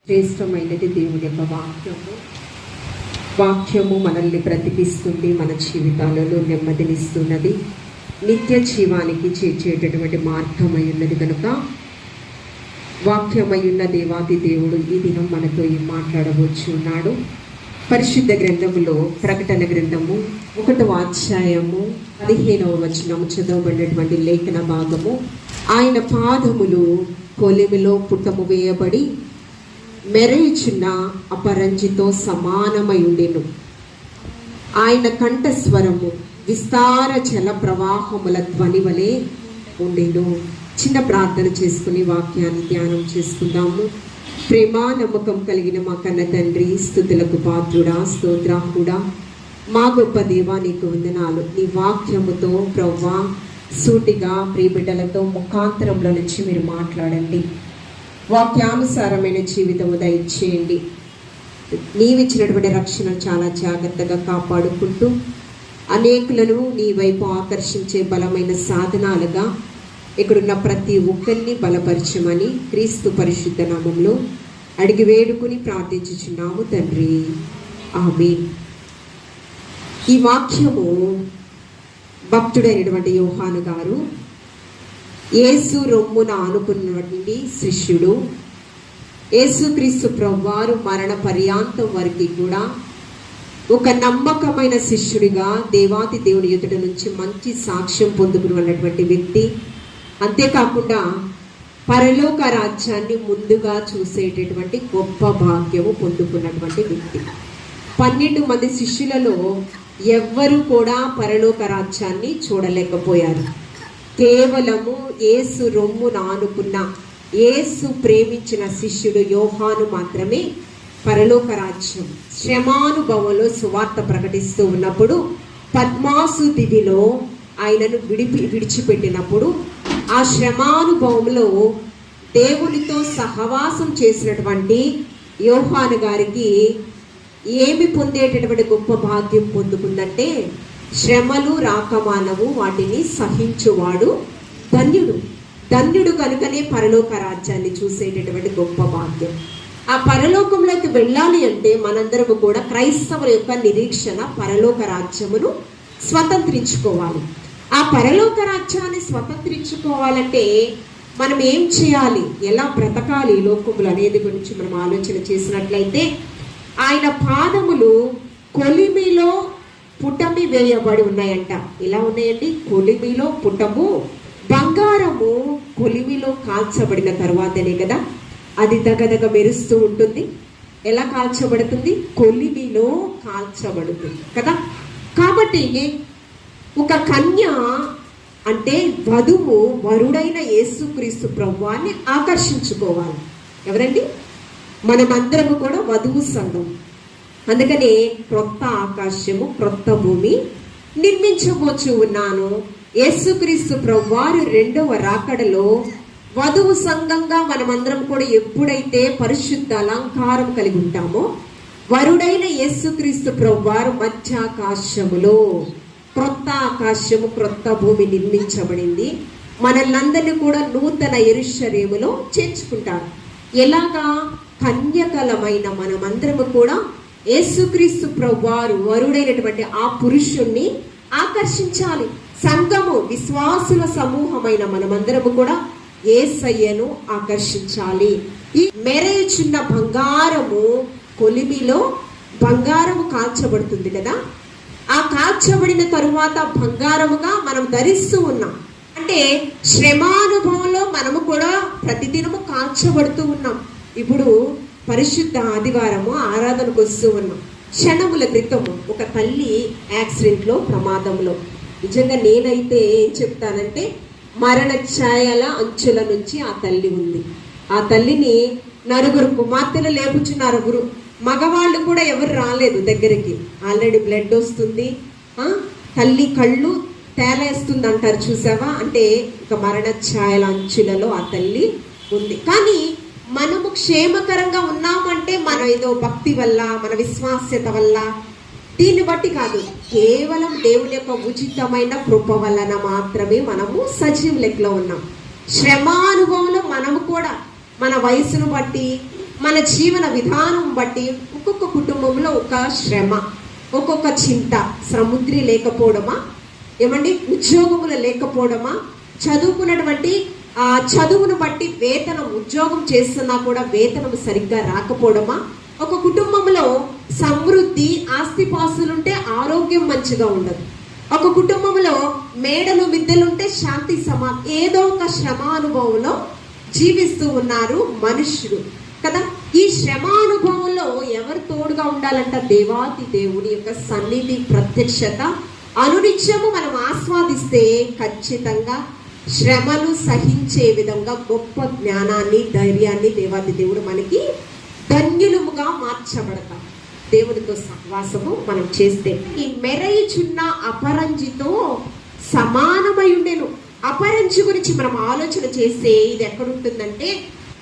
శ్రేష్టమైనది దేవుడి యొక్క వాక్యము మనల్ని బ్రతికిస్తుంది, మన జీవితాలలో నెమ్మదినిస్తున్నది, నిత్య జీవానికి చేర్చేటటువంటి మార్గమై ఉన్నది కనుక వాక్యమై ఉన్న దేవాది దేవుడు ఈ దినం మనతో మాట్లాడవచ్చున్నాడు. పరిశుద్ధ గ్రంథములో ప్రకటన గ్రంథము 1వ అధ్యాయము 15వ వచనము చదవబడినటువంటి లేఖన భాగము, ఆయన పాదములు కొలిమిలో పుట్టము వేయబడి మెరయుచున్న అపరంజితో సమానమై ఉండెను. ఆయన కంఠస్వరము విస్తార జల ప్రవాహముల ధ్వని వలె ఉండెను. చిన్న ప్రార్థన చేసుకుని వాక్యాన్ని ధ్యానం చేసుకుందాము. ప్రేమ నమ్మకం కలిగిన మా కన్న తండ్రి, స్తుతులకు పాత్రుడా, స్తోత్రాహుడా, మా గొప్ప దేవా, నీకు వందనాలు. నీ వాక్యముతో ప్రవ్వా సూటిగా ప్రియబిడ్డలతో ముఖాంతరంలో నుంచి మీరు మాట్లాడండి. వాక్యానుసారమైన జీవితము దయచేయండి. నీవిచ్చినటువంటి రక్షణ చాలా జాగ్రత్తగా కాపాడుకుంటూ అనేకులను నీ వైపు ఆకర్షించే బలమైన సాధనాలుగా ఇక్కడున్న ప్రతి ఒక్కరిని బలపరచమని క్రీస్తు పరిశుద్ధ నామంలో అడిగి వేడుకుని ప్రార్థించుచున్నాము తండ్రి, ఆమేన్. ఈ వాక్యము భక్తుడైనటువంటి యోహాను గారు, యేసు రొమ్మున ఆనుకున్నటువంటి శిష్యుడు, యేసుక్రీస్తు ప్రభువారు మరణ పర్యాంతం వరకు కూడా ఒక నమ్మకమైన శిష్యుడిగా దేవాది దేవుని ఎదుట నుంచి మంచి సాక్ష్యం పొందుకున్నటువంటి వ్యక్తి. అంతేకాకుండా పరలోక రాజ్యాన్ని ముందుగా చూసేటటువంటి గొప్ప భాగ్యము పొందుకున్నటువంటి వ్యక్తి. 12 మంది శిష్యులలో ఎవ్వరూ కూడా పరలోక రాజ్యాన్ని చూడలేకపోయారు. కేవలము యేసు రొమ్మున ఆనుకున్న, యేసు ప్రేమించిన శిష్యుడు యోహాను మాత్రమే పరలోక రాజ్యం శ్రమానుభవంలో సువార్త ప్రకటిస్తూ ఉన్నప్పుడు పద్మాసు దివిలో ఆయనను విడిచిపెట్టినప్పుడు ఆ శ్రమానుభవంలో దేవునితో సహవాసం చేసినటువంటి యోహాను గారికి ఏమి పొందేటటువంటి గొప్ప భాగ్యం పొందుకుందంటే, శ్రమలు రాకమానవు వాటిని సహించువాడు ధన్యుడు. ధన్యుడు కనుకనే పరలోక రాజ్యాన్ని చూసేటటువంటి గొప్ప భాగ్యం. ఆ పరలోకంలోకి వెళ్ళాలి అంటే మనందరము కూడా క్రైస్తవుల యొక్క నిరీక్షణ పరలోక రాజ్యమును స్వతంత్రించుకోవాలి. ఆ పరలోక రాజ్యాన్ని స్వతంత్రించుకోవాలంటే మనం ఏం చేయాలి, ఎలా బ్రతకాలి ఈ లోకములు అనేది గురించి మనం ఆలోచన చేసినట్లయితే, ఆయన పాదములు కొలిమిలో పుటమి వేయబడి ఉన్నాయంట. ఎలా ఉన్నాయండి? కొలిమిలో పుటము, బంగారము కొలిమిలో కాల్చబడిన తర్వాతనే కదా అది దగదగ మెరుస్తూ ఉంటుంది. ఎలా కాల్చబడుతుంది? కొలిమిలో కాల్చబడుతుంది కదా. కాబట్టి ఒక కన్య అంటే వధువు వరుడైన యేసుక్రీస్తు ప్రభువాన్ని ఆకర్షించుకోవాలి. ఎవరండి? మనమందరము కూడా వధువు సంఘం. అందుకనే క్రొత్త ఆకాశము, క్రొత్త భూమి నిర్మించబోచు ఉన్నాను. యేసుక్రీస్తు ప్రభువారు 2వ రాకడలో వధువు సంఘంగా మనమందరం కూడా ఎప్పుడైతే పరిశుద్ధ అలంకారం కలిగి ఉంటామో, వరుడైన యేసుక్రీస్తు ప్రభువారు మధ్యాకాశములో క్రొత్త ఆకాశము, క్రొత్త భూమి నిర్మించబడింది. మనల్నందరినీ కూడా నూతన యెరూషలేములో చేర్చుకుంటారు. ఎలాగా? కన్యకలమైన మనమందరము కూడా యేసుక్రీస్తు ప్రభువారు వరుడైనటువంటి ఆ పురుషుణ్ణి ఆకర్షించాలి. సంఘము, విశ్వాసుల సమూహమైన మనమందరము కూడా యేసయ్యను ఆకర్షించాలి. ఈ మెరయుచున్న బంగారము, కొలిమిలో బంగారము కాల్చబడుతుంది కదా. ఆ కాల్చబడిన తరువాత బంగారముగా మనం ధరిస్తూ ఉన్నాం. అంటే శ్రమానుభవంలో మనము కూడా ప్రతిదినము కాల్చబడుతూ ఉన్నాం. ఇప్పుడు పరిశుద్ధ ఆదివారము ఆరాధనకు వస్తూ ఉన్నాం. క్షణముల క్రితము ఒక తల్లి యాక్సిడెంట్లో, ప్రమాదంలో, నిజంగా నేనైతే ఏం చెప్తానంటే, మరణ ఛాయల అంచుల నుంచి ఆ తల్లి ఉంది. ఆ తల్లిని 9 కుమార్తెలు లేపుచున్నారు. మగవాళ్ళు కూడా ఎవరు రాలేదు దగ్గరికి. ఆల్రెడీ బ్లడ్ వస్తుంది, తల్లి కళ్ళు తేలేస్తుంది అంటారు, చూసావా? అంటే ఇక మరణ ఛాయల అంచులలో ఆ తల్లి ఉంది. కానీ మనము క్షేమకరంగా ఉన్నామంటే మన ఏదో భక్తి వల్ల, మన విశ్వాస్యత వల్ల, దీన్ని బట్టి కాదు, కేవలం దేవుని యొక్క ఉచితమైన కృప వలన మాత్రమే మనము సజీవ లెక్కలో ఉన్నాం. శ్రమానుభవంలో మనము కూడా మన వయసును బట్టి, మన జీవన విధానం బట్టి ఒక్కొక్క కుటుంబంలో ఒక శ్రమ, ఒక్కొక్క చింత, సముద్రి లేకపోవడమా, ఏమండి ఉద్యోగములు లేకపోవడమా, చదువుకున్నటువంటి ఆ చదువును బట్టి వేతనం, ఉద్యోగం చేస్తున్నా కూడా వేతనం సరిగ్గా రాకపోవడమా, ఒక కుటుంబంలో సమృద్ధి, ఆస్తిపాస్తులుంటే ఆరోగ్యం మంచిగా ఉండదు, ఒక కుటుంబంలో మేడలు మిద్దెలుంటే శాంతి ఏదో ఒక శ్రమానుభవంలో జీవిస్తూ ఉన్నారు మనుషులు కదా. ఈ శ్రమానుభవంలో ఎవరు తోడుగా ఉండాలంట? దేవాతి దేవుని యొక్క సన్నిధి, ప్రత్యక్షత అనునిత్యము మనం ఆస్వాదిస్తే ఖచ్చితంగా శ్రమలు సహించే విధంగా గొప్ప జ్ఞానాన్ని, ధైర్యాన్ని దేవాతి దేవుడు మనకి ధన్యులముగా మార్చబడతాం. దేవునితో సహవాసము మనం చేస్తే ఈ మెరయిచున్న అపరంజితో సమానమై ఉండేను. అపరంజి గురించి మనం ఆలోచన చేస్తే ఇది ఎక్కడుంటుందంటే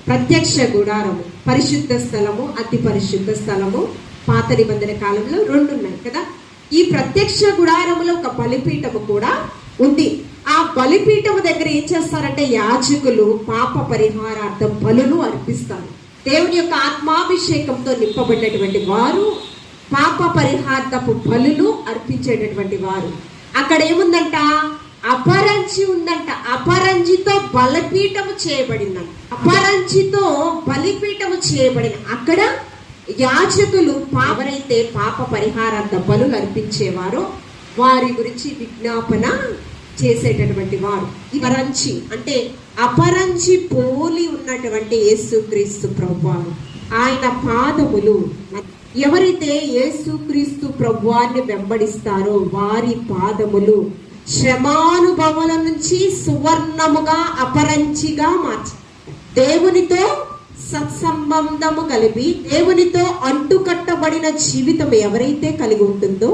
ప్రత్యక్ష గుడారము, పరిశుద్ధ స్థలము, అతి పరిశుద్ధ స్థలము. పాత నిబంధన కాలంలో 2 ఉన్నాయి కదా. ఈ ప్రత్యక్ష గుడారములో ఒక బలిపీఠము కూడా ఉంది. ఆ బలిపీఠము దగ్గర ఏం చేస్తారంటే యాజకులు పాప పరిహారార్థం బలులు అర్పిస్తారు. దేవుని యొక్క ఆత్మాభిషేకంతో నింపబడినటువంటి వారు పాప పరిహార్థపు బలులు అర్పించేటటువంటి వారు. అక్కడ ఏముందంట? అపరంజి ఉందంట. అపరంజితో బలిపీఠము చేయబడిందంట. అపరంజితో బలిపీఠము చేయబడిన అక్కడ యాజకులు ఎవరైతే పాప పరిహారార్థ బలులు అర్పించేవారో వారి గురించి విజ్ఞాపన చేసేటటువంటి వారు. అపరంజి అంటే అపరంజి పోలి ఉన్నటువంటి యేసుక్రీస్తు ప్రభువారు. ఆయన పాదములు, ఎవరైతే యేసుక్రీస్తు ప్రభువాన్ని వెంబడిస్తారో వారి పాదములు శ్రమానుభవాల నుంచి సువర్ణముగా, అపరంజిగా మార్చి దేవునితో సత్సంబంధము కలిపి దేవునితో అంటుకట్టబడిన జీవితం ఎవరైతే కలిగి ఉంటుందో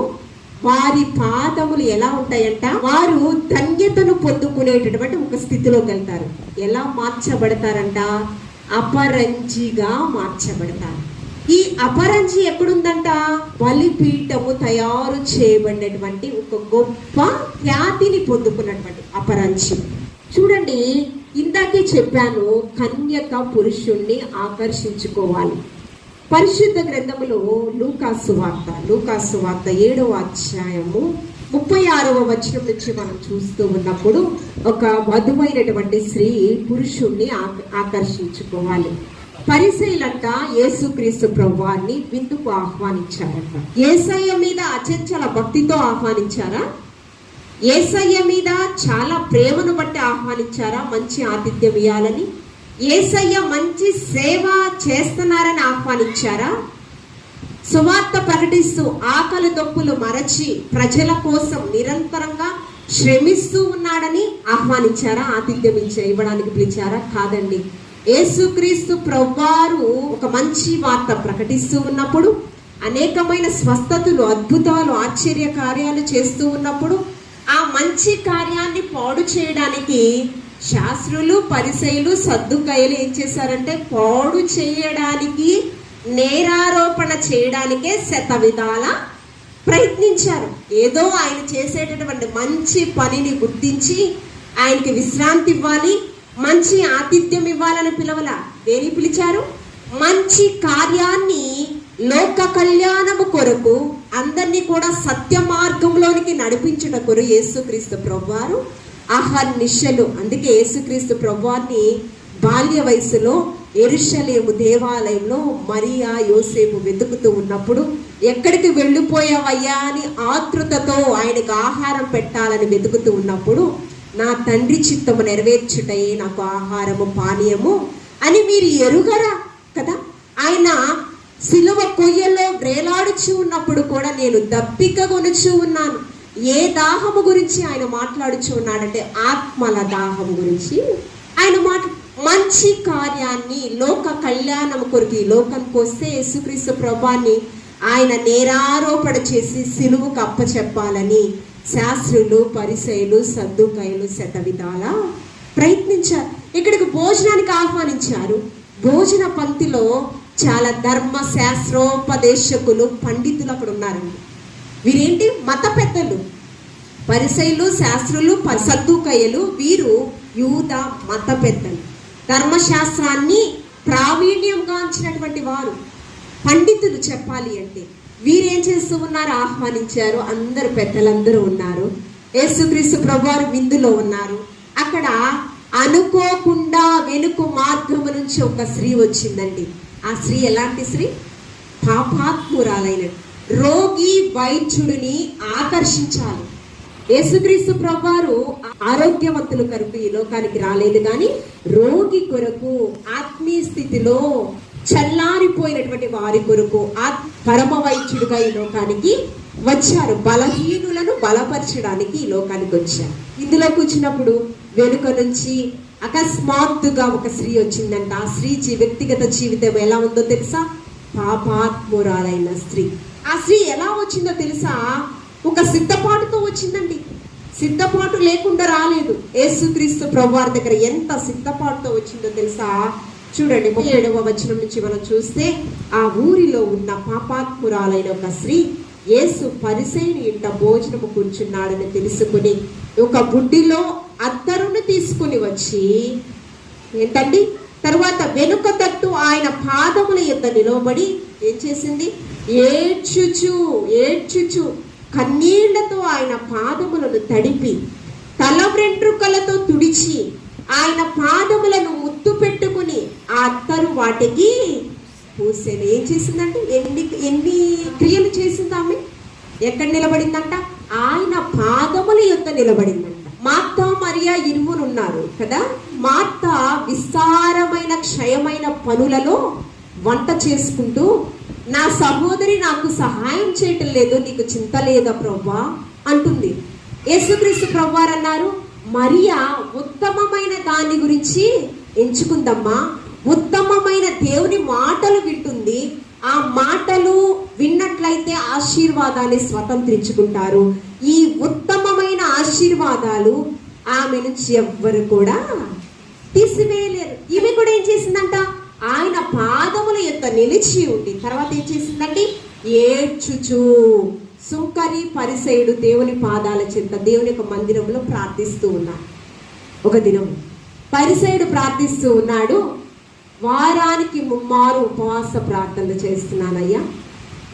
వారి పాదములు ఎలా ఉంటాయంట? వారు ధన్యతను పొందుకునేటటువంటి ఒక స్థితిలోకి వెళ్తారు. ఎలా మార్చబడతారంట? అపరంజిగా మార్చబడతారు. ఈ అపరంజి ఎక్కడుందంట? బలిపీఠము తయారు చేయబడినటువంటి ఒక గొప్ప ఖ్యాతిని పొందుకున్నటువంటి అపరంజి. చూడండి, ఇందాకే చెప్పాను, కన్యక పురుషుణ్ణి ఆకర్షించుకోవాలి. పరిశుద్ధ గ్రంథములో లూకాసు వార్త 7వ అధ్యాయము 36వ వచనం నుంచి మనం చూస్తూ ఉన్నప్పుడు ఒక వధువైనటువంటి స్త్రీ పురుషుణ్ణి ఆకర్షించుకోవాలి. పరిసయ్యులంట యేసుక్రీస్తు ప్రభువాన్ని విందుకు ఆహ్వానించారంట. యేసయ్య మీద అచంచల భక్తితో ఆహ్వానించారా? యేసయ్య మీద చాలా ప్రేమను బట్టి ఆహ్వానించారా? మంచి ఆతిథ్యం ఇవ్వాలని, యేసయ్య మంచి సేవ చేస్తున్నారని ఆహ్వానించారా? సువార్త ప్రకటిస్తూ ఆకలి దొప్పులు మరచి ప్రజల కోసం నిరంతరంగా శ్రమిస్తూ ఉన్నాడని ఆహ్వానించారా? ఆతిథ్యం ఇవ్వడానికి పిలిచారా? కాదండి. యేసుక్రీస్తు ప్రభువారు ఒక మంచి వార్త ప్రకటిస్తూ ఉన్నప్పుడు, అనేకమైన స్వస్థతలు, అద్భుతాలు, ఆశ్చర్య కార్యాలు చేస్తూ ఉన్నప్పుడు ఆ మంచి కార్యాన్ని పాడు చేయడానికి శాస్త్రులు, పరిసయ్యులు, సద్దుకయ్యులు ఏం చేశారంటే పాడు చేయడానికి, నేరారోపణ చేయడానికే శతవిధాల ప్రయత్నించారు. ఏదో ఆయన చేసేటటువంటి మంచి పనిని గుర్తించి ఆయనకి విశ్రాంతి ఇవ్వాలి, మంచి ఆతిథ్యం ఇవ్వాలని పిలవలా. దేని పిలిచారు? మంచి కార్యాన్ని, లోక కళ్యాణము కొరకు, అందరినీ కూడా సత్య మార్గంలోనికి నడిపించుట కొరకు యేసుక్రీస్తు ప్రభువారు అహర్నిశలు. అందుకే యేసుక్రీస్తు ప్రభువాన్ని బాల్య వయసులో యెరూషలేము దేవాలయంలో మరియా, యోసేపు వెతుకుతూ ఉన్నప్పుడు ఎక్కడికి వెళ్ళిపోయావయ్యా అని ఆతృతతో ఆయనకు ఆహారం పెట్టాలని వెతుకుతూ ఉన్నప్పుడు, నా తండ్రి చిత్తము నెరవేర్చుటయే నాకు ఆహారము పానీయము అని మీరు ఎరుగరా కదా. ఆయన సిలువ కొయ్యలో వేలాడుచు ఉన్నప్పుడు కూడా నేను దప్పిక కొనుచు ఉన్నాను. ఏ దాహము గురించి ఆయన మాట్లాడుచు ఉన్నాడంటే ఆత్మల దాహము గురించి ఆయన మంచి కార్యాన్ని, లోక కళ్యాణం కొరకు ఈ లోకానికి వస్తే యేసుక్రీస్తు ప్రభువాన్ని ఆయన నేరారోపణ చేసి సిలువకు అప్పచెప్పాలని శాస్త్రులు, పరిసయ్యులు, సద్దుకయ్యులు శతవిధాల ప్రయత్నించారు. ఇక్కడికి భోజనానికి ఆహ్వానించారు. భోజన పంక్తిలో చాలా ధర్మ శాస్త్రోపదేశకులు, పండితులు అక్కడ ఉన్నారండి. వీరేంటి? మత పెద్దలు. పరిసయ్యులు, శాస్త్రులు, సద్దుకయ్యులు వీరు యూద మత పెద్దలు. ధర్మశాస్త్రాన్ని ప్రావీణ్యం గాంచినటువంటి వారు, పండితులు చెప్పాలి అంటే వీరేం చేస్తూ ఉన్నారు? ఆహ్వానించారు. అందరు పెద్దలందరూ ఉన్నారు. యేసుక్రీస్తు ప్రభువారు విందులో ఉన్నారు. అక్కడ అనుకోకుండా వెనుక మార్గము నుంచి ఒక స్త్రీ వచ్చిందండి. ఆ స్త్రీ ఎలాంటి స్త్రీ? పాపాత్మురాలైన రోగి వైద్యుడిని ఆకర్షించాలి. యేసుక్రీస్తు ప్రభువారు ఆరోగ్యవంతుల కొరకు ఈ లోకానికి రాలేదు, కానీ రోగి కొరకు, ఆత్మీయ స్థితిలో చల్లారిపోయినటువంటి వారి కొరకు పరమ వైద్యుడిగా ఈ లోకానికి వచ్చారు. బలహీనులను బలపరచడానికి ఈ లోకానికి వచ్చారు. ఇందులో కూర్చున్నప్పుడు వెనుక నుంచి అకస్మాత్తుగా ఒక స్త్రీ వచ్చిందంట. ఆ స్త్రీ వ్యక్తిగత జీవితం ఎలా ఉందో తెలుసా? పాపాత్మురాలైన స్త్రీ. ఆ స్త్రీ ఎలా వచ్చిందో తెలుసా? ఒక సిద్ధపాటుతో వచ్చిందండి. సిద్ధపాటు లేకుండా రాలేదు. యేసుక్రీస్తు ప్రభువారి దగ్గర ఎంత సిద్ధపాటుతో వచ్చిందో తెలుసా? చూడండి, 37వ వచనం నుంచి మనం చూస్తే, ఆ ఊరిలో ఉన్న పాపాత్మురాలైన ఒక స్త్రీ యేసు పరిసయ్యుని ఇంట భోజనము కూర్చున్నాడని తెలుసుకుని ఒక బుడ్డిలో అత్తరుని తీసుకుని వచ్చి ఏంటండి తరువాత వెనుక తట్టు ఆయన పాదముల యొద్ద నిలబడి ఏం చేసింది? ఏడ్చుచు కన్నీళ్లతో ఆయన పాదములను తడిపి తల వెంట్రుకలతో తుడిచి ఆయన పాదములను ముద్దు పెట్టుకుని ఆ అత్తరు వాటికి పూసెను. ఏం చేసిందంటే ఎన్ని క్రియలు చేసింది ఆమె? ఎక్కడ నిలబడిందంట? ఆయన పాదముల యొద్ద నిలబడిందంట. మార్తా మరియా ఇరువురు ఉన్నారు కదా. మార్తా విస్తారమైన క్షయమైన పనులలో వంట చేసుకుంటూ, నా సహోదరి నాకు సహాయం చేయటం లేదు, నీకు చింత లేదా ప్రభువా అంటుంది. యేసుక్రీస్తు ప్రభువారు అన్నారు, మరియా ఉత్తమమైన దాని గురించి ఎంచుకుందమ్మా. ఉత్తమమైన దేవుని మాటలు వింటుంది. ఆ మాటలు విన్నట్లయితే ఆశీర్వాదాన్ని స్వతంత్రించుకుంటారు. ఈ ఉత్తమమైన ఆశీర్వాదాలు ఆమె నుంచి ఎవ్వరు కూడా తీసివేయలేరు. ఈమె కూడా ఏం చేసిందంట? ఆయన పాదముల యొక్క నిలిచి ఉండి తర్వాత ఏం చేసిందండి? ఏడ్చుచు. సుంకరి పరిసయుడు దేవుని పాదాల చెంత దేవుని యొక్క మందిరంలో ప్రార్థిస్తూ ఉన్నాడు. ఒక దినం పరిసయుడు ప్రార్థిస్తూ ఉన్నాడు, వారానికి 3 మారు ఉపవాస ప్రార్థనలు చేస్తున్నానయ్యా,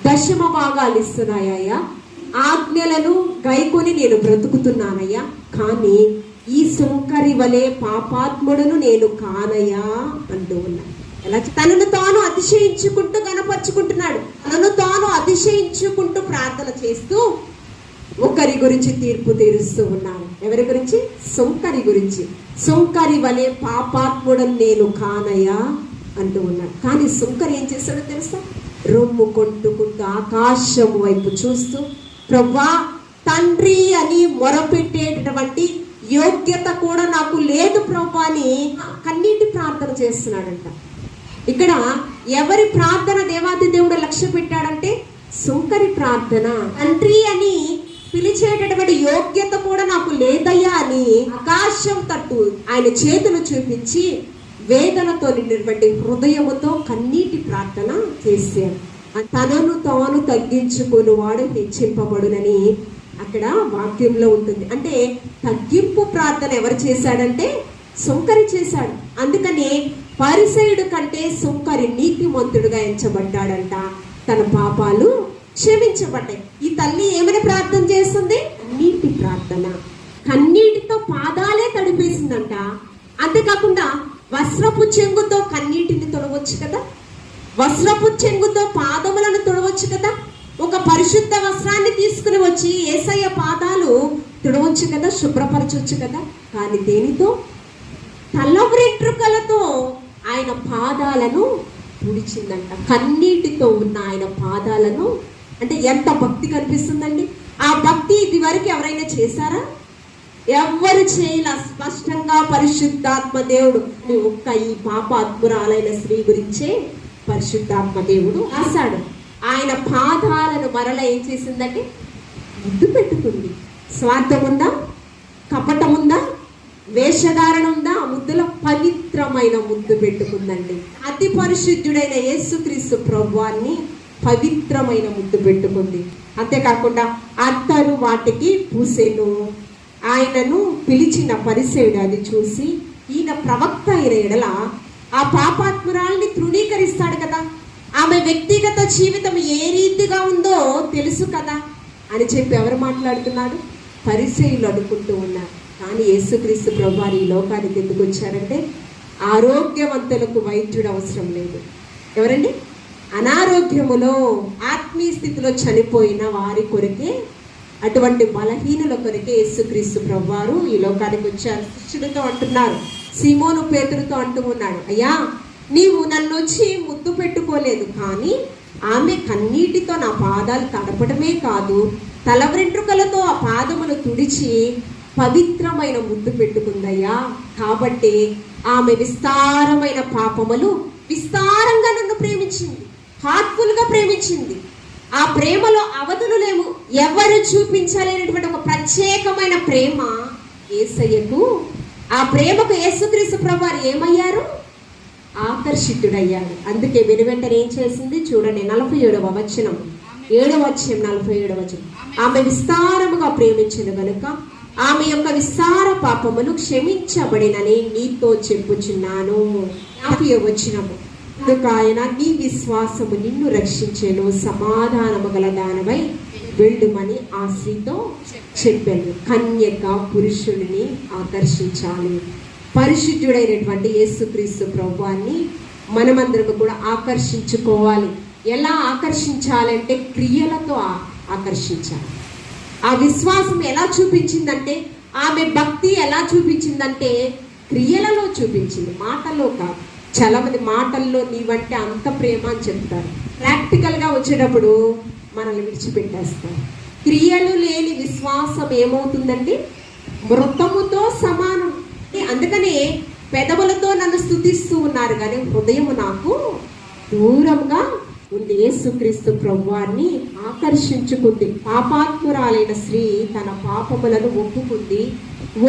దశమ భాగాలు ఇస్తున్నాయ్యా, ఆజ్ఞలను గైకొని నేను బ్రతుకుతున్నానయ్యా, కానీ ఈ సుంకరి వలె పాపాత్ముడును నేను కానయ్యా అంటూ ఉన్నాడు. ఎలా? తనను తాను అతిశయించుకుంటూ కనపరుచుకుంటున్నాడు. తనను తాను అతిశయించుకుంటూ ప్రార్థన చేస్తూ ఒకరి గురించి తీర్పు తీరుస్తూ ఉన్నాను. ఎవరి గురించి? సుంకరి గురించి. సుంకరి వలె పాపాత్ముడను నేను కానయ్యా అంటూ ఉన్నాడు. కానీ సుంకరి ఏం చేస్తాడో తెలుసా? రొమ్ము కొట్టుకుంటూ ఆకాశం వైపు చూస్తూ, ప్రభువా తండ్రి అని మొరపెట్టేటటువంటి యోగ్యత కూడా నాకు లేదు ప్రభువా అని కన్నీటి ప్రార్థన చేస్తున్నాడంట. ఇక్కడ ఎవరి ప్రార్థన దేవాది దేవుడు లక్ష్య పెట్టాడంటే సుంకరి ప్రార్థన. తండ్రి అని పిలిచేటటువంటి యోగ్యత కూడా నాకు లేదయ్యా అని ఆకాశం తట్టు ఆయన చేతులు చూపించి వేదనతో నిండినటువంటి హృదయముతో కన్నీటి ప్రార్థన చేశాడు. తనను తాను తగ్గించుకుని వాడు హెచ్చింపబడునని అక్కడ వాక్యంలో ఉంటుంది. అంటే తగ్గింపు ప్రార్థన ఎవరు చేశాడంటే సుంకరి చేశాడు. అందుకని పరిసయుడు కంటే సుంకరి నీతిమంతుడుగా ఎంచబడ్డాడంట. తన పాపాలు క్షమించబడ్డాయి. ఈ తల్లి ఏమని ప్రార్థన చేస్తుంది? కన్నీటి ప్రార్థన. కన్నీటితో పాదాలే తడిపేసిందంట. అంతేకాకుండా వస్త్రపు చెంగుతో కన్నీటిని తొడవచ్చు కదా, వస్త్రపు చెంగుతో పాదములను తొడవచ్చు కదా. ఒక పరిశుద్ధ వస్త్రాన్ని తీసుకుని వచ్చి యేసయ్య పాదాలు తుడవచ్చు కదా, శుభ్రపరచవచ్చు కదా. కానీ దేనితో? తల వెంట్రుకలతో ఆయన పాదాలను తుడిచిందంట. కన్నీటితో ఉన్న ఆయన పాదాలను. అంటే ఎంత భక్తి కనిపిస్తుందండి. ఆ భక్తి ఇది వరకు ఎవరైనా చేశారా? ఎవ్వరు చేయల. స్పష్టంగా పరిశుద్ధాత్మ దేవుడు ఒక్క ఈ పాపాత్మురాలైన స్త్రీ గురించే పరిశుద్ధాత్మ దేవుడు రాశాడు. ఆయన పాదాలను మరల ఏం చేసిందంటే ముద్దు పెట్టుకుంది. స్వార్థం ఉందా? కపటం ఉందా? వేషధారణ ఉందా? ముద్దుల పవిత్రమైన ముద్దు పెట్టుకుందండి. అతి పరిశుద్ధుడైన యేసుక్రీస్తు ప్రభువాన్ని పవిత్రమైన ముద్దు పెట్టుకుంది. అంతేకాకుండా అత్తరు వాటికి పూసెను. ఆయనను పిలిచిన పరిసయుడు అది చూసి, ఈయన ప్రవక్త అయిన ఎడల ఆ పాపాత్మురాల్ని తృణీకరిస్తాడు కదా, ఆమె వ్యక్తిగత జీవితం ఏ రీతిగా ఉందో తెలుసు కదా అని చెప్పి ఎవరు మాట్లాడుతున్నాడు? పరిసయ్యులు అనుకుంటూ ఉన్నారు. కానీ యేసుక్రీస్తు ప్రభువారు ఈ లోకానికి ఎందుకు వచ్చారంటే, ఆరోగ్యవంతులకు వైద్యుడు అవసరం లేదు. ఎవరండి? అనారోగ్యములో ఆత్మీయ స్థితిలో చనిపోయిన వారి కొరకే, అటువంటి బలహీనుల కొరకే యేసుక్రీస్తు ప్రభువారు ఈ లోకానికి వచ్చారు. శిష్యుడితో అంటున్నారు, సీమోను పేతురుతో అంటూ ఉన్నాడు, అయ్యా నీవు నన్ను వచ్చి ముద్దు పెట్టుకోలేదు, కానీ ఆమె కన్నీటితో నా పాదాలు తడపడమే కాదు, తల వెంట్రుకలతో ఆ పాదములు తుడిచి పవిత్రమైన ముద్దు పెట్టుకుందయ్యా. కాబట్టి ఆమె విస్తారమైన పాపములు విస్తారంగా నన్ను ప్రేమించింది, హార్ట్ఫుల్గా ప్రేమించింది. ఆ ప్రేమలో అవధులు లేవు, ఎవరు చూపించలేనటువంటి ఒక ప్రత్యేకమైన ప్రేమ యేసయ్యకు. ఆ ప్రేమకు యేసుక్రీస్తు ప్రభువారు ఏమయ్యారు? ఆకర్షితుడయ్యాడు. అందుకే వెనువెంటనే ఏం చేసింది చూడండి, 47వ వచనం, 7వ అధ్యాయం 47వ వచనం. ఆమె విస్తారముగా ప్రేమించిన గనుక ఆమె యొక్క విస్తార పాపములు క్షమించబడినని నీతో చెప్పుచున్నాను. 50వ వచనము, అందుకు ఆయన నీ విశ్వాసము నిన్ను రక్షించెను, సమాధానము గల దానవై వెళ్ళుమని ఆ స్త్రీతో చెప్పాను. కన్యక పురుషుడిని ఆకర్షించాలి. పరిశుద్ధుడైనటువంటి యేసుక్రీస్తు ప్రభువాన్ని మనమందరం కూడా ఆకర్షించుకోవాలి. ఎలా ఆకర్షించాలంటే క్రియలతో ఆకర్షించాలి. ఆ విశ్వాసం ఎలా చూపించిందంటే, ఆమె భక్తి ఎలా చూపించిందంటే క్రియలలో చూపించింది, మాటల్లో కాదు. చాలా మంది మాటల్లో నీవంటే అంత ప్రేమ అని చెప్తారు, ప్రాక్టికల్గా వచ్చేటప్పుడు మనల్ని విడిచిపెట్టేస్తారు. క్రియలు లేని విశ్వాసం ఏమవుతుందండి? మృతముతో సమానం. అందుకనే పెదవులతో నన్ను స్తుతిస్తూ ఉన్నారు కానీ హృదయం నాకు దూరంగా ఉంది. యేసుక్రీస్తు ప్రభువాన్ని ఆకర్షించుకుంది. పాపాత్మురాలైన స్త్రీ తన పాపములను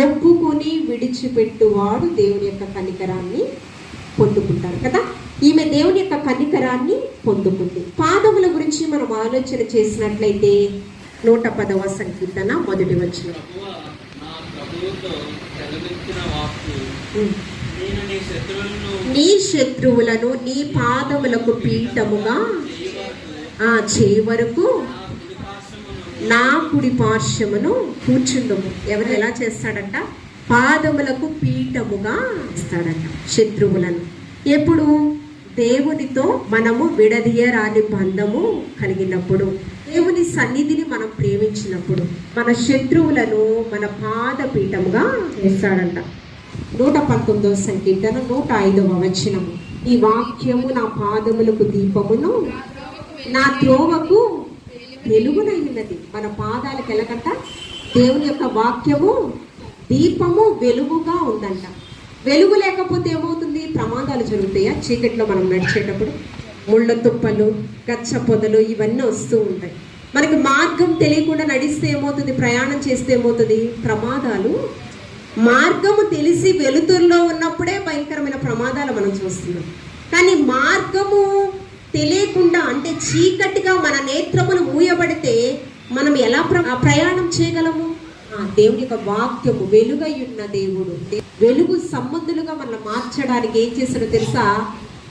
ఒప్పుకుని విడిచిపెట్టువాడు దేవుని యొక్క కనికరాన్ని పొందుకుంటారు కదా. ఈమె దేవుని యొక్క కనికరాన్ని పొందుకుంది. పాదముల గురించి మనం ఆలోచన చేసినట్లయితే 110వ సంకీర్తన 1వ వచనం, నీ శత్రువులను నీ పాదములకు పీఠముగా చేయి వరకు నా కుడి పార్శ్వమును కూర్చుందము. ఎవరు ఎలా చేస్తాడంట? పాదములకు పీఠముగా ఇస్తాడంట శత్రువులను. ఎప్పుడు? దేవునితో మనము విడదీయరాని బంధము కలిగినప్పుడు, దేవుని సన్నిధిని మనం ప్రేమించినప్పుడు మన శత్రువులను మన పాదపీఠముగా చేస్తాడంట. 119వ సంకీర్తన 105వ వచనము, ఈ వాక్యము నా పాదములకు దీపమును నా త్రోవకు వెలుగునైనది. మన పాదాలకు ఎలాగంట? దేవుని యొక్క వాక్యము దీపము వెలుగుగా ఉందంట. వెలుగు లేకపోతే ఏమవుతుంది? ప్రమాదాలు జరుగుతాయా? చీకట్లో మనం నడిచేటప్పుడు ముళ్ళ తుప్పలు, గచ్చ పొదలు ఇవన్నీ వస్తూ ఉంటాయి. మనకి మార్గం తెలియకుండా నడిస్తే ఏమవుతుంది? ప్రయాణం చేస్తే ఏమవుతుంది? ప్రమాదాలు. మార్గము తెలిసి వెలుతురులో ఉన్నప్పుడే భయంకరమైన ప్రమాదాలు మనం చూస్తున్నాం. కానీ మార్గము తెలియకుండా, అంటే చీకటిగా మన నేత్రములు మూయబడితే మనం ఎలా ప్రయాణం చేయగలము? దేవుని యొక్క వాక్యము వెలుగై ఉన్న దేవుడు వెలుగు సంబంధులుగా మనం మార్చడానికి ఏం చేశాడో తెలుసా?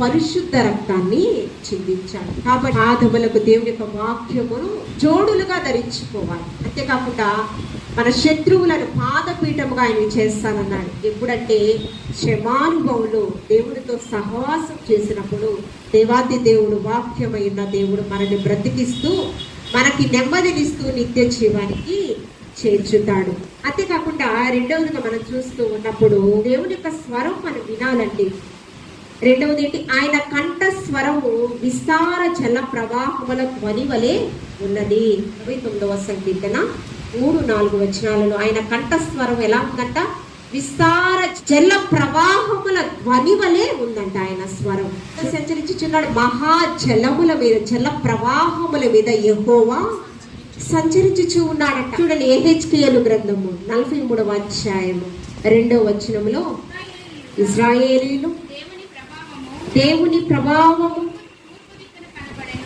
పరిశుద్ధ రక్తాన్ని చిందించాడు. కాబట్టి పాదములకు దేవుని యొక్క వాక్యమును జోడులుగా ధరించుకోవాలి. అంతేకాకుండా మన శత్రువులను పాదపీఠముగా ఆయన చేస్తానన్నాడు. ఎప్పుడంటే క్షమానుభవులు దేవుడితో సహవాసం చేసినప్పుడు దేవాది దేవుడు వాక్యమైన దేవుడు మనల్ని బ్రతికిస్తూ మనకి నెమ్మదినిస్తూ నిత్య జీవానికి చేర్చుతాడు. అంతేకాకుండా రెండవదిగా మనం చూస్తూ ఉన్నప్పుడు దేవుని యొక్క స్వరం మనం వినాలండి. రెండవది ఏంటి? ఆయన కంఠ స్వరము విస్తార జల ప్రవాహముల ధ్వని వలె ఉన్నది. 29వ సంకీర్తన 3-4 వచనాలలో ఆయన కంఠస్వరం ఎలా ఉందంట? విస్తార జల ప్రవాహముల ధ్వని వలె ఉందంట ఆయన స్వరం. సంచరించుచున్నాడు మహాజలముల మీద, జల ప్రవాహముల మీద యెహోవా సంచరించుచూ ఉన్నాడట. చూడండి, యెహెజ్కేలు గ్రంథము 43వ అధ్యాయము 2వ వచనములో, ఇశ్రాయేలీయులు దేవుని ప్రభావము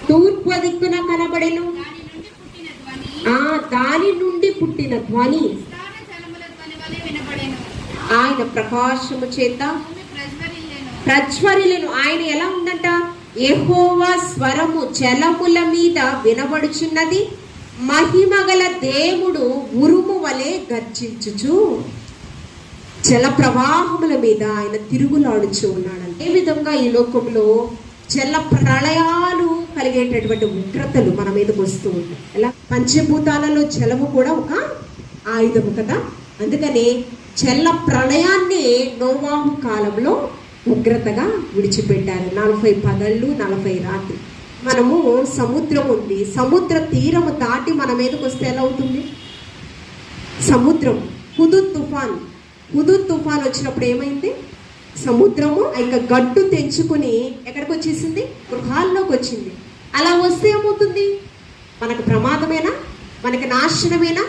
తూర్పు దిక్కున కనబడెను, దాని నుండి పుట్టిన ధ్వని ఆయన ప్రకాశము చేత ప్రజ్వరిలను. ఆయన ఎలా ఉందంట? యెహోవా స్వరము జలముల మీద వినబడుచున్నది, మహిమగల దేవుడు ఉరుము వలె గర్జించుచు. జల ప్రవాహముల మీద ఆయన తిరుగులాడుచు ఉన్నాడు. ఏ విధంగా ఈ లోకంలో జల ప్రళయాలు కలిగేటటువంటి ఉగ్రతలు మన మీదకి వస్తూ ఉంటాయి. ఎలా? పంచభూతాలలో జలము కూడా ఒక ఆయుధము కదా. అందుకని జల ప్రళయాన్ని నోవాహు కాలంలో ఉగ్రతగా విడిచిపెట్టారు. 40 పగళ్ళు 40 రాత్రి. మనము సముద్రం ఉంది, సముద్ర తీరము దాటి మన మీదకి వస్తే ఎలా అవుతుంది? సముద్రం హుదూద్ తుఫాన్ వచ్చినప్పుడు ఏమైంది? సముద్రము ఇంకా గడ్డు తెంచుకుని ఎక్కడికి వచ్చేసింది? గృహాల్లోకి వచ్చింది. అలా వస్తే ఏమవుతుంది? మనకు ప్రమాదమేనా? మనకి నాశనమేనా?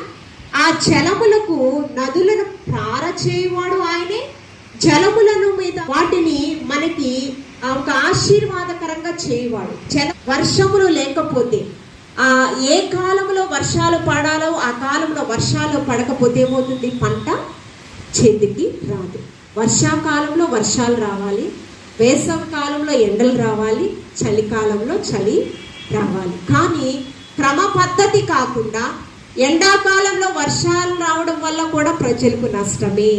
ఆ జలములకు నదులను పారచేయువాడు ఆయనే. జలములను మీద వాటిని మనకి ఒక ఆశీర్వాదకరంగా చేయవాడు. వర్షములు లేకపోతే ఏ కాలంలో వర్షాలు పడాలో ఆ కాలంలో వర్షాలు పడకపోతే ఏమవుతుంది? పంట చేతికి రాదు. వర్షాకాలంలో వర్షాలు రావాలి, వేసవి కాలంలో ఎండలు రావాలి, చలికాలంలో చలి రావాలి. కానీ క్రమ పద్ధతి కాకుండా ఎండాకాలంలో వర్షాలు రావడం వల్ల కూడా ప్రజలకు నష్టమే.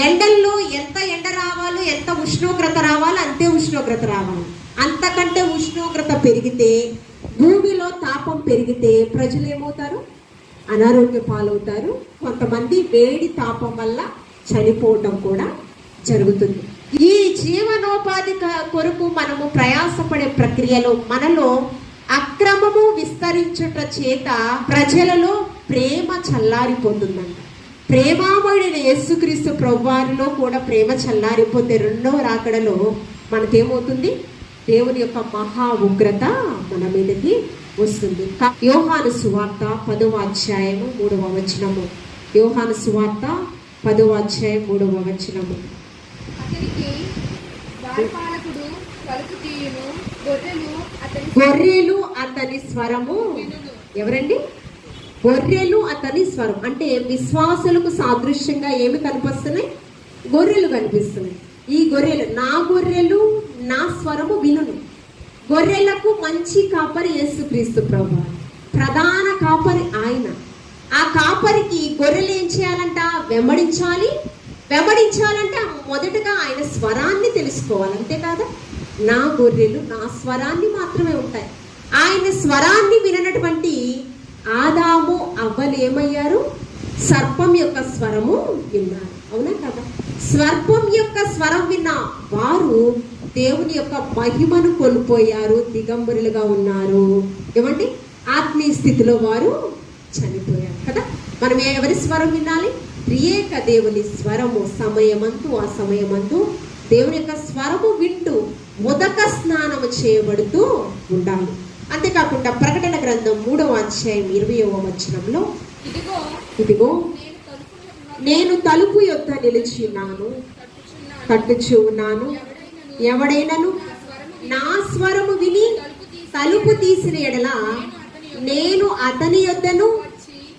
ఎండల్లో ఎంత ఎండ రావాలో, ఎంత ఉష్ణోగ్రత రావాలో అంతే ఉష్ణోగ్రత రావాలి. అంతకంటే ఉష్ణోగ్రత పెరిగితే, భూమిలో తాపం పెరిగితే ప్రజలు ఏమవుతారు? అనారోగ్య పాలవుతారు. కొంతమంది వేడి తాపం వల్ల చనిపోవటం కూడా జరుగుతుంది. ఈ జీవనోపాధి కొరకు మనము ప్రయాసపడే ప్రక్రియలో మనలో అక్రమము విస్తరించుట చేత ప్రజలలో ప్రేమ చల్లారిపోతుందంట. ప్రేమామయుడైన యేసుక్రీస్తు ప్రభువారిలో కూడా ప్రేమ చల్లారిపోతే రెండవ రాకడలో మనకేమవుతుంది? దేవుని యొక్క మహా ఉగ్రత మన మీదకి వస్తుంది. యోహాను సువార్త 10వ అధ్యాయము 3వ వచనము. యోహాను సువార్త 10వ అధ్యాయం 3వ వచనము. గొర్రెలు అతని స్వరము. ఎవరండి? గొర్రెలు అతని స్వరం. అంటే విశ్వాసులకు సాదృశ్యంగా ఏమి కనిపిస్తున్నాయి? గొర్రెలు కనిపిస్తున్నాయి. ఈ గొర్రెలు, నా గొర్రెలు నా స్వరము వినును. గొర్రెలకు మంచి కాపరి యేసుక్రీస్తు ప్రభువు, ప్రధాన కాపరి ఆయన. ఆ కాపరికి గొర్రెలు ఏం చేయాలంట? వెంబడించాలంటే మొదటగా ఆయన స్వరాన్ని తెలుసుకోవాలి. అంతే కాదా? నా గొర్రెలు నా స్వరాన్ని మాత్రమే ఉంటాయి. ఆయన స్వరాన్ని విననటువంటి ఆదాము అవ్వలు ఏమయ్యారు? సర్పం యొక్క స్వరము విన్నారు. అవునా కదా? సర్పం యొక్క స్వరం విన్న వారు దేవుని యొక్క మహిమను కోల్పోయారు, దిగంబరులుగా ఉన్నారు. ఏమండి? ఆత్మీయ స్థితిలో వారు చనిపోయారు కదా. మనం ఎవరి స్వరం వినాలి? త్రియేక దేవుని స్వరము. సమయమందు అసమయమందు దేవుని యొక్క స్వరము వింటూ ఉదక స్నానము చేయబడుతూ ఉండాలి. అంతేకాకుండా ప్రకటన గ్రంథం 3వ అధ్యాయం 20వ వచనంలో, ఇదిగో నేను తలుపు యొద్ద నిలిచి ఉన్నాను, తట్టుచు ఉన్నాను. ఎవడైనను నా స్వరము విని తలుపు తీసిన ఎడల నేను అతని యొద్దను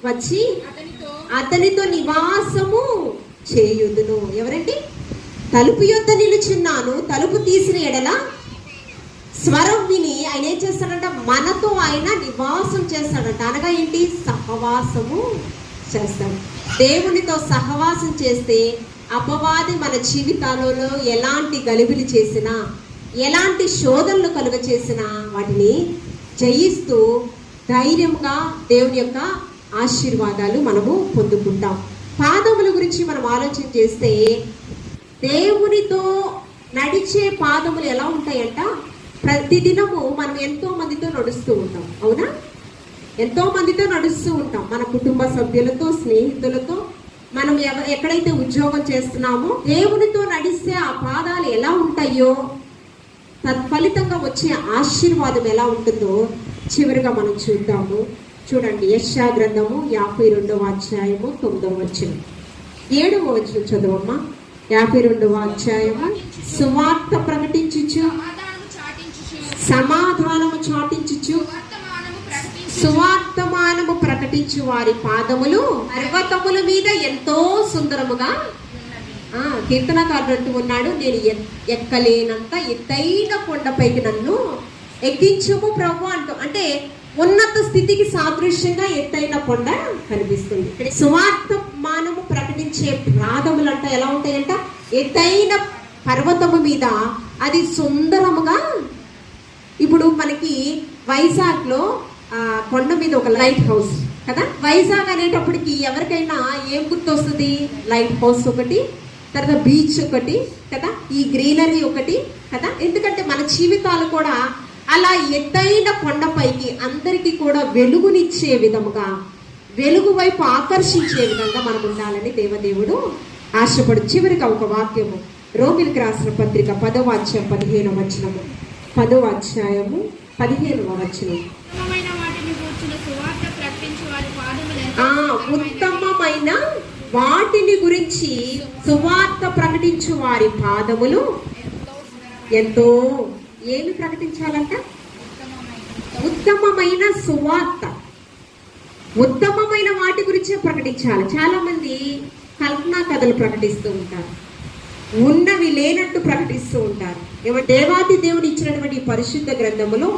వచ్చి అతనితో నివాసము చేయుదును. ఎవరండి? తలుపు యొద్ద నిలుచున్నాను, తలుపు తీసిన ఎడల స్వరం విని ఆయన ఏం చేస్తాడంట? మనతో ఆయన నివాసం చేస్తాడంట. అనగా ఏంటి? సహవాసము చేస్తాడు. దేవునితో సహవాసం చేస్తే అపవాది మన జీవితాలలో ఎలాంటి గలిబిలి చేసినా, ఎలాంటి శోధనలు కలుగ చేసినా వాటిని జయిస్తూ ధైర్యంగా దేవుని యొక్క ఆశీర్వాదాలు మనము పొందుకుంటాం. పాదముల గురించి మనం ఆలోచన చేస్తే, దేవునితో నడిచే పాదములు ఎలా ఉంటాయంట? ప్రతిదినము మనం ఎంతో మందితో నడుస్తూ ఉంటాం. అవునా? ఎంతో మందితో నడుస్తూ ఉంటాం. మన కుటుంబ సభ్యులతో, స్నేహితులతో. మనం ఎక్కడైతే ఉద్యోగం చేస్తున్నామో దేవునితో నడిస్తే ఆ పాదాలు ఎలా ఉంటాయో, తత్ఫలితంగా వచ్చే ఆశీర్వాదం ఎలా ఉంటుందో చివరిగా మనం చూద్దాము. చూడండి, యెషయా గ్రంథము 52వ అధ్యాయము 9వ వచనం. 7వ వచనం చదవమ్మా. 52వ అధ్యాయము. సువార్త ప్రకటించుచు, సమాధానము చాటించుచు, సువార్తమానము ప్రకటించు వారి పాదములు పర్వతముల మీద ఎంతో సుందరముగా కీర్తనకారుడు అంటూ ఉన్నాడు, నేను ఎక్కలేనంత ఎత్తైన కొండపైకి నన్ను ఎక్కించుము ప్రభు అంటూ. అంటే ఉన్నత స్థితికి సాదృశ్యంగా ఎత్తైన కొండ కనిపిస్తుంది. సువార్తమానము ప్రకటించే పాదములంట ఎలా ఉంటాయంట, ఎత్తైన పర్వతము మీద అది సుందరముగా. ఇప్పుడు మనకి వైజాగ్ లో కొండ మీద ఒక లైట్ హౌస్ కదా, వైజాగ్ అనేటప్పటికి ఎవరికైనా ఏం గుర్తొస్తుంది, లైట్ హౌస్ ఒకటి, తర్వాత బీచ్ ఒకటి కదా, ఈ గ్రీనరీ ఒకటి కదా. ఎందుకంటే మన జీవితాలు కూడా అలా ఎత్తైన కొండపైకి అందరికీ కూడా వెలుగునిచ్చే విధముగా, వెలుగు వైపు ఆకర్షించే విధంగా మనం ఉండాలని దేవదేవుడు ఆశపడు. చివరికి ఒక వాక్యము, రోమిలికి రాసిన పత్రిక 10వ అధ్యాయం 15వ వచనము, 10వ అధ్యాయము 15వ వచనం. ఉత్తమమైన వాటిని గురించి సువార్త ప్రకటించు వారి పాదములు ఎంతో. ఏమి ప్రకటించాలంట, ఉత్తమమైన సువార్త, ఉత్తమమైన వాటి గురించే ప్రకటించాలి. చాలా మంది కల్పనా కథలు ప్రకటిస్తూ ఉంటారు, ఉన్నవి లేనట్టు ప్రకటిస్తూ ఉంటారు. దేవాది దేవుడు ఇచ్చినటువంటి పరిశుద్ధ గ్రంథములో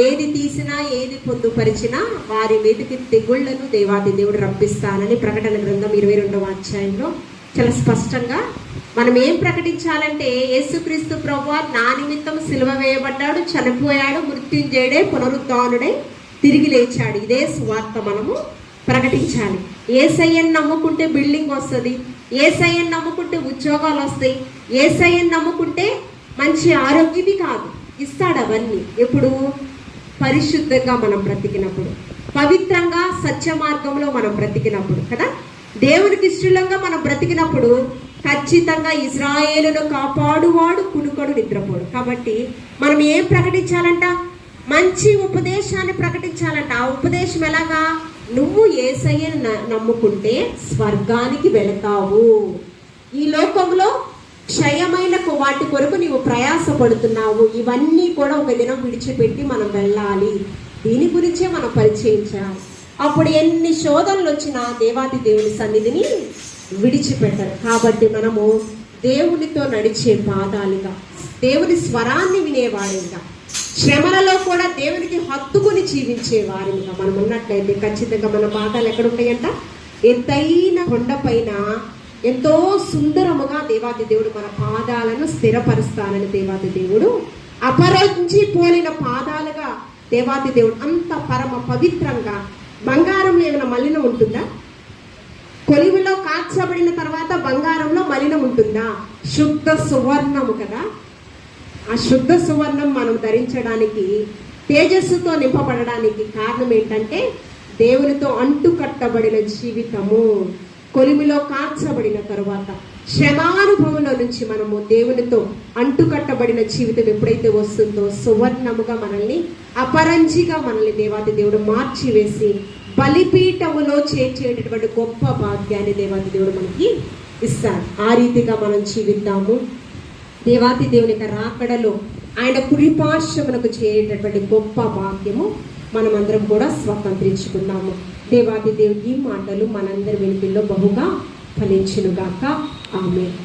ఏది తీసినా ఏది పొందుపరిచినా వారి మీదకి తెగుళ్లను దేవాది దేవుడు రప్పిస్తానని ప్రకటన గ్రంథం 22వ అధ్యాయంలో చాలా స్పష్టంగా మనం ఏం ప్రకటించాలంటే, యేసుక్రీస్తు ప్రభువు నా నిమిత్తం సిలువ వేయబడ్డాడు, చనిపోయాడు, మృత్యుంజయుడే, పునరుద్ధానుడై తిరిగి లేచాడు. ఇదే సువార్త మనము ప్రకటించాలి. యేసయ్యను నమ్ముకుంటే బిల్డింగ్ వస్తుంది, యేసయ్యను నమ్ముకుంటే ఉద్యోగాలు వస్తాయి, యేసయ్యను నమ్ముకుంటే మంచి ఆరోగ్యం కాదు, ఇస్తాడు అవన్నీ ఎప్పుడు పరిశుద్ధంగా మనం బ్రతికినప్పుడు, పవిత్రంగా సత్య మార్గంలో మనం బ్రతికినప్పుడు కదా, దేవునికి ఇష్టంగా మనం బ్రతికినప్పుడు ఖచ్చితంగా ఇశ్రాయేలును కాపాడువాడు కునుకడు నిద్రపోడు. కాబట్టి మనం ఏం ప్రకటించాలంట, మంచి ఉపదేశాన్ని ప్రకటించాలంట. ఆ ఉపదేశం ఎలాగా, నువ్వు యేసయ్యను నమ్ముకుంటే స్వర్గానికి వెళతావు, ఈ లోకంలో క్షయమైన వాటి కొరకు నీవు ప్రయాసపడుతున్నావు, ఇవన్నీ కూడా ఒక దినం విడిచిపెట్టి మనం వెళ్ళాలి. దీని గురించే మనం పరిచయించాలి. అప్పుడు ఎన్ని శోధనలు వచ్చినా దేవాది దేవుని సన్నిధిని విడిచిపెట్టరు. కాబట్టి మనము దేవునితో నడిచే పాదాలుగా, దేవుని స్వరాన్ని వినేవాడిగా, శ్రమలలో కూడా దేవునికి హత్తుకుని జీవించే వారిగా మనం ఉన్నట్లయితే ఖచ్చితంగా మన పాదాలు ఎక్కడ ఉంటాయంట, ఎత్తైన కొండపైన ఎంతో సుందరముగా దేవాది దేవుడు మన పాదాలను స్థిరపరుస్తానని దేవాది దేవుడు, అపరంజి పోలిన పాదాలుగా దేవాది దేవుడు అంత పరమ పవిత్రంగా. బంగారంలో ఏమైనా మలినం ఉంటుందా? కొలివిలో కాల్చబడిన తర్వాత బంగారంలో మలినం ఉంటుందా? శుద్ధ సువర్ణము కదా. ఆ శుద్ధ సువర్ణం మనం ధరించడానికి, తేజస్సుతో నింపబడడానికి కారణం ఏంటంటే దేవునితో అంటుకట్టబడిన జీవితము. కొలిమిలో కాల్చబడిన తరువాత శ్రమానుభవంలో నుంచి మనము దేవునితో అంటుకట్టబడిన జీవితం ఎప్పుడైతే వస్తుందో సువర్ణముగా మనల్ని, అపరంజిగా మనల్ని దేవాది దేవుడు మార్చివేసి బలిపీఠములో చేర్చేటటువంటి గొప్ప భాగ్యాన్ని దేవాది దేవుడు మనకి ఇస్తాడు. ఆ రీతిగా మనం జీవిద్దాము. దేవాది దేవుని యొక్క రాకడలో ఆయన కుడిపార్శ్వమునకు చేరేటటువంటి గొప్ప భాగ్యము మనమందరం కూడా స్వతంత్రించుకున్నాము. దేవాది దేవుడి ఈ మాటలు మనందరి వెనుకల్లో బహుగా ఫలించునుగాక. ఆమేన్.